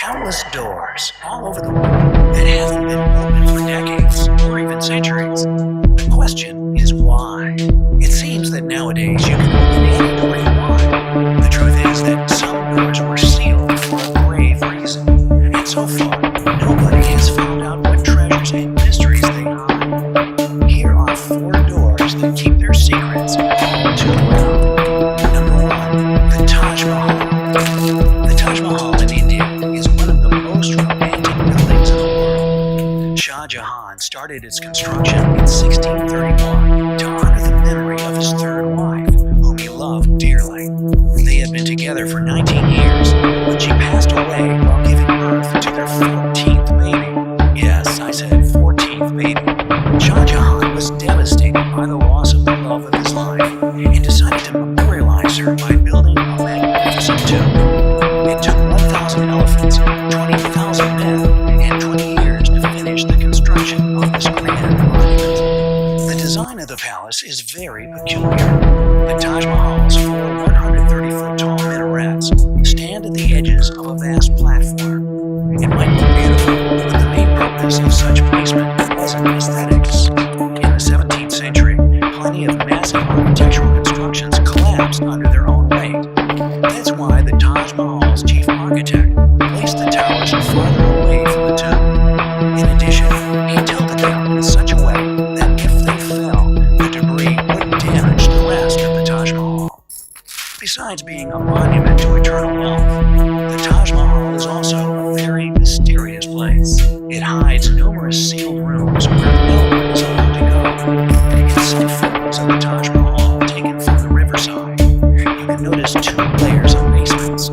countless doors all over the world that haven't been opened for decades or even centuries. The question is why? It seems that nowadays you can open any door you want. The truth is that some doors were sealed for a grave reason, and so far, nobody has found out what treasures and mysteries they hide. Here are 4 doors that keep their secrets all too well. Number 1, the Taj Mahal. The Taj Mahal in India is one of the most romantic buildings in the world. Shah Jahan started its construction in 1631 to honor the memory of his 3rd wife, whom he loved dearly. They had been together for 19 years when she passed away while giving birth to their 14th baby. Yes, I said 14th baby. Shah Jahan was devastated by the loss of the love of his life and decided to memorialize her by building a magnificent tomb. It took 1,000 elephants, 20,000 men, and 20 years to finish the construction of this grand monument. The design of the palace is very peculiar. The Taj Mahal's 4 130-foot-tall minarets stand at the edges of a vast platform. It might look beautiful, but the main purpose of such placement wasn't aesthetics. In the 17th century, plenty of massive architectural constructions collapsed under their own weight. That's why the Taj Mahal's chief architect placed the towers farther away from the tomb. In addition, he tilted them in such a way that if they fell, the debris would damage the rest of the Taj Mahal. Besides being a monument to eternal love, the Taj Mahal is also a very mysterious place. It hides numerous sealed rooms where no one is allowed to go. In some photos of the Taj Mahal taken from the riverside, you can notice 2 layers of basements.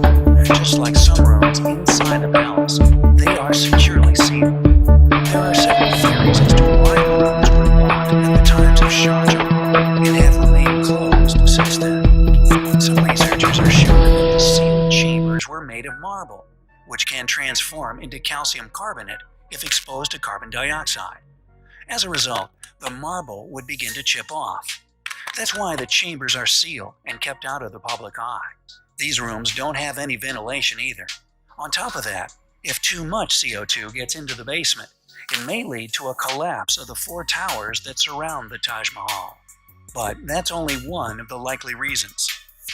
Just like some rooms inside the palace, they are securely sealed. There are several theories as to why the rooms were locked at the times of Shah Jahan and have remained closed since then. Some researchers are sure that the sealed chambers were made of marble, which can transform into calcium carbonate if exposed to carbon dioxide. As a result, the marble would begin to chip off. That's why the chambers are sealed and kept out of the public eye. These rooms don't have any ventilation either. On top of that, if too much CO2 gets into the basement, it may lead to a collapse of the 4 towers that surround the Taj Mahal. But that's only one of the likely reasons.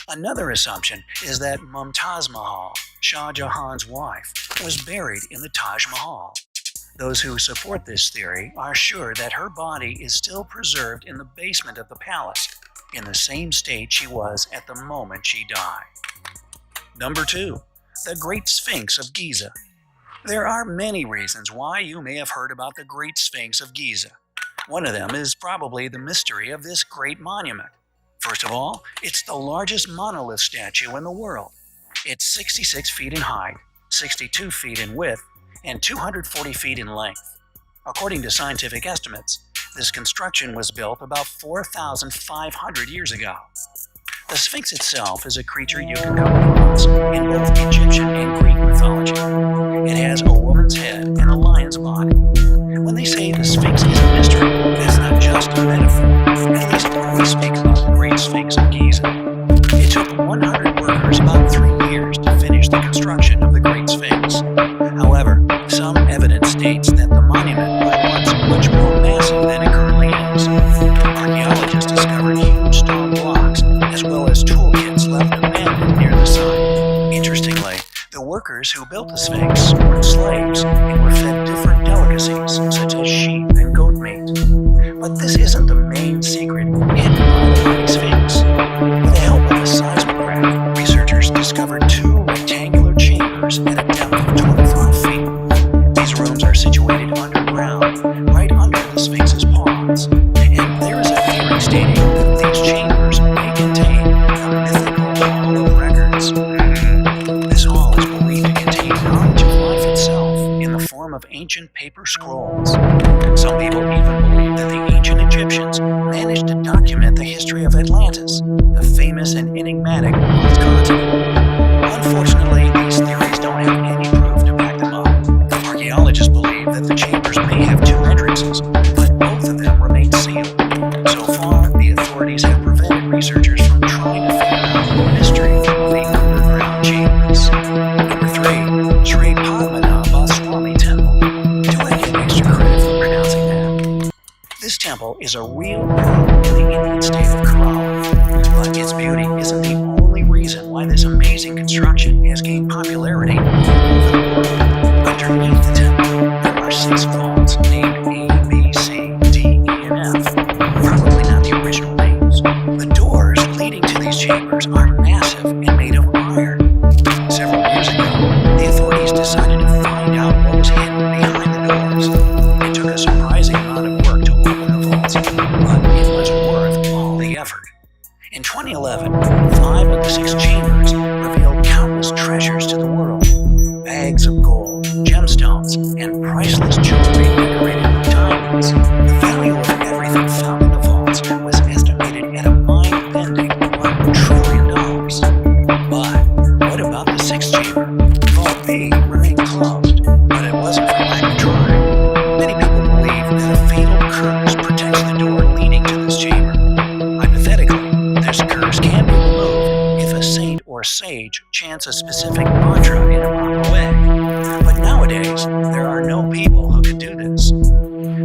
Another assumption is that Mumtaz Mahal, Shah Jahan's wife, was buried in the Taj Mahal. Those who support this theory are sure that her body is still preserved in the basement of the palace, in the same state she was at the moment she died. Number 2, the Great Sphinx of Giza. There are many reasons why you may have heard about the Great Sphinx of Giza. One of them is probably the mystery of this great monument. First of all, it's the largest monolith statue in the world. It's 66 feet in height, 62 feet in width, and 240 feet in length. According to scientific estimates, this construction was built about 4,500 years ago. The Sphinx itself is a creature you can come across in both Egyptian and Greek mythology. It has a woman's head and a lion's body. When they say the Sphinx is a mystery, that's not just a metaphor, at least when we speak about the Great Sphinx of Giza. It took 100 workers about 3 years to finish the construction of the Great Sphinx. However, some evidence states that the monument was once much more massive than it currently is. Archaeologists discovered huge stone blocks, as well as toolkits left abandoned near the site. Interestingly, the workers who built the Sphinx were slaves and were fed different delicacies, such as sheep and goat meat. But this isn't the main secret hidden by the mighty Sphinx. With the help of a seismograph, researchers discovered 2 rectangular chambers at a depth of 25 feet. These rooms are situated underground, right under the Sphinx's paws. And there is a theory stating that these chambers may contain the mythical Hall of Records. This hall is believed to contain knowledge of life itself in the form of ancient paper scrolls. Some people even believe that the ancient Egyptians managed to document the history of Atlantis, the famous and enigmatic lost continent. Unfortunately, these theories don't have any proof to back them up. Archaeologists believe that the chambers may have 2 entrances, but both of them remain sealed. So far, the authorities have prevented researchers from trying to figure out the mystery of the underground chambers. Number 3, Sri Padma Temple is a real pearl in the Indian state of Kerala, but its beauty isn't the only reason why this amazing construction has gained popularity all over the world. Underneath the temple, there are 6 vaults named A, B, C, D, E, and F. Probably not the original names. The doors leading to these chambers are massive and made of iron. Several years ago, the authorities decided to find out what was hidden behind the doors. It took a surprising amount of work to open the vaults, but it was worth all the effort. In 2011, 5 of the 6 chambers revealed countless treasures to the world. Bags of gold, gemstones, and priceless jewelry decorated with diamonds. The value of everything found in the vaults was estimated at a mind-bending $1 trillion. But what about the 6th chamber? Vault B remained closed, but it wasn't for lack of trying. Many people believe that a fatal curse protects the door leading to this chamber. Hypothetically, this curse can be removed if a saint or sage chants a specific mantra in a proper way. But nowadays, there are no people who can do this.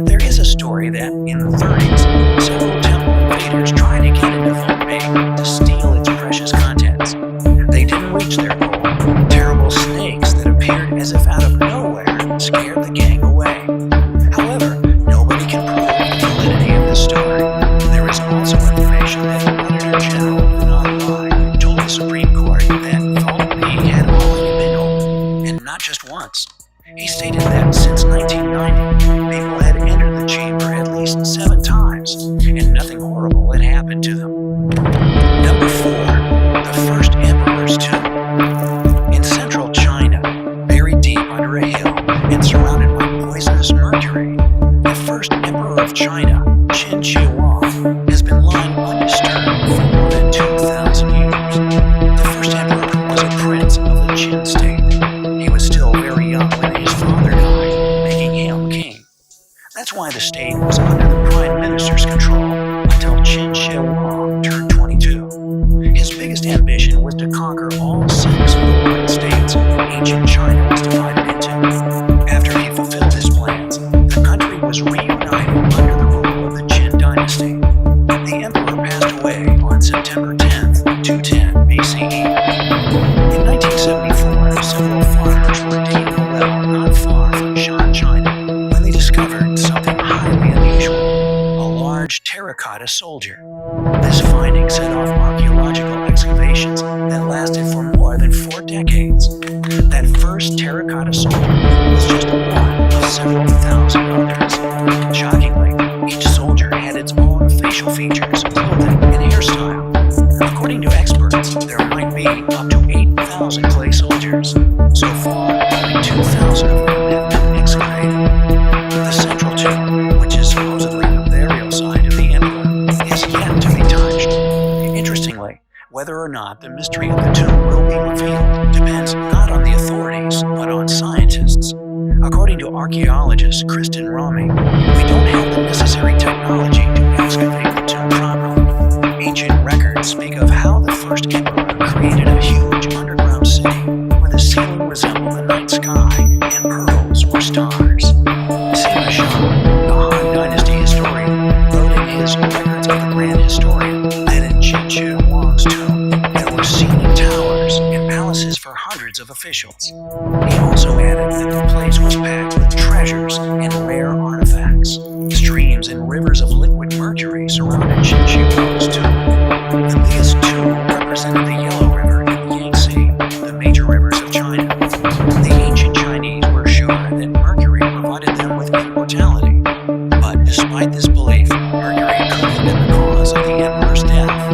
There is a story that, in the 30s, several temple invaders tried to get into Vault B to steal its precious contents. They didn't reach their goal. Terrible snakes that appeared as if out of nowhere scared the gang away. However, nobody can prove the validity of this story. There is also information that the Auditor General of the Nalai told the Supreme Court that Vault B had already been opened, and not just once. He stated that since 1990, people had entered the chamber at least 7 times, and nothing horrible had happened to them. Number 4. The First Emperor's Tomb. In central China, buried deep under a hill and surrounded by poisonous mercury, the first emperor of China, Qin Shi Huang, has been lying undisturbed for more than 2,000 years. The first emperor was a prince of the Qin state. He was still very young when his father died, making him king. That's why the state was under the prime minister's control until Qin Shi Huang turned 22. His biggest ambition was to conquer all 6 of the world states ancient China was divided into. After he fulfilled his plans, the country was reunited under the rule of the Qin dynasty. The emperor passed away on September 10th, 210 BCE. In 1974, several farmers were digging a well not far from Shan, China, when they discovered something highly unusual: a large terracotta soldier. This finding set off archaeological excavations that lasted for more than 4 decades. That first terracotta soldier was just one of several thousand others. Shockingly, each soldier had its own facial features, clothing, and hairstyle. According to experts, there might be up to 8,000 clay soldiers. So far, only 2,000 of them have been excavated. The central tomb, which is supposedly the burial site of the emperor, is yet to be touched. Interestingly, whether or not the mystery of the tomb will be revealed depends not on the authorities, but on scientists. According to archaeologist Kristen Rami, we don't have the necessary technology to excavate the tomb properly. Ancient records speak of how the first emperor created a huge underground city where the ceiling resembled the night sky and pearls or stars. Sima Shan, the Han Dynasty historian, wrote in his Records of the Grand Historian that in Qin Shi Huang's tomb there were seeming towers and palaces for hundreds of officials. He also added that the place was packed with treasures and rare artifacts. Streams and rivers of liquid mercury surrounded Qin Shi Huang's tomb. The biggest tomb represented the Yellow River and the Yangtze, the major rivers of China. The ancient Chinese were sure that mercury provided them with immortality. But despite this belief, mercury could have been the cause of the emperor's death.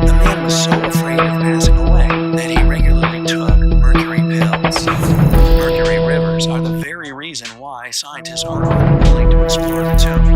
The man was so afraid of passing away that he regularly took mercury pills. Mercury rivers are the very reason why scientists are unwilling to explore the tomb.